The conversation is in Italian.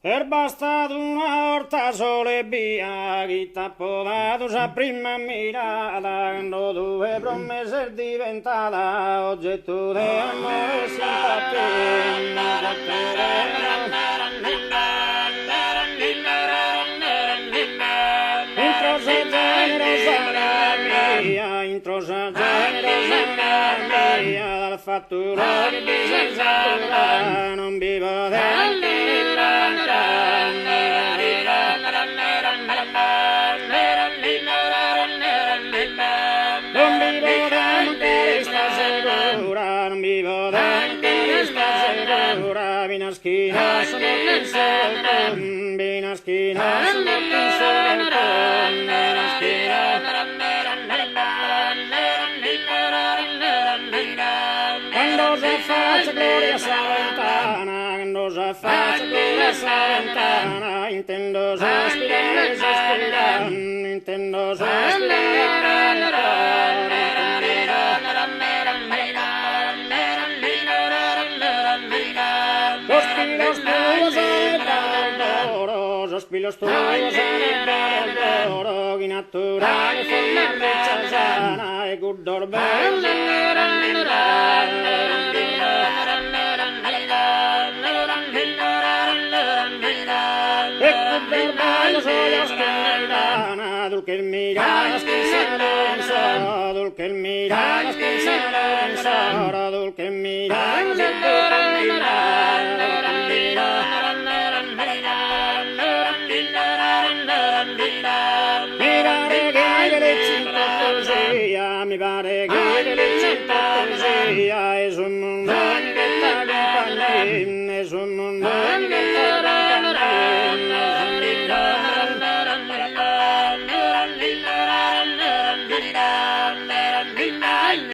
Er bastado una horta sole via, chi t'ha podato sa prima mirata, quando due promesse diventata oggetto di amore e simpatia. Intro sa generosa mia, dal fattura che disesura, non vivo non vivo d'amore, sta sicura, non vivo d'amore, sta sicura, vinaschina, sono pensato, vinaschina, sono pensato, quando si affaccia gloria savantana, quando si affaccia gloria savantana, intendo sospirare, sospirare, intendo sospirare. Sospiros tuos sarebbero d'oro, chi naturale forma riccia sana e guddor dulce il miradas pensare, dulce il miradas pensare, dulce il miradas mi pare che le cinta così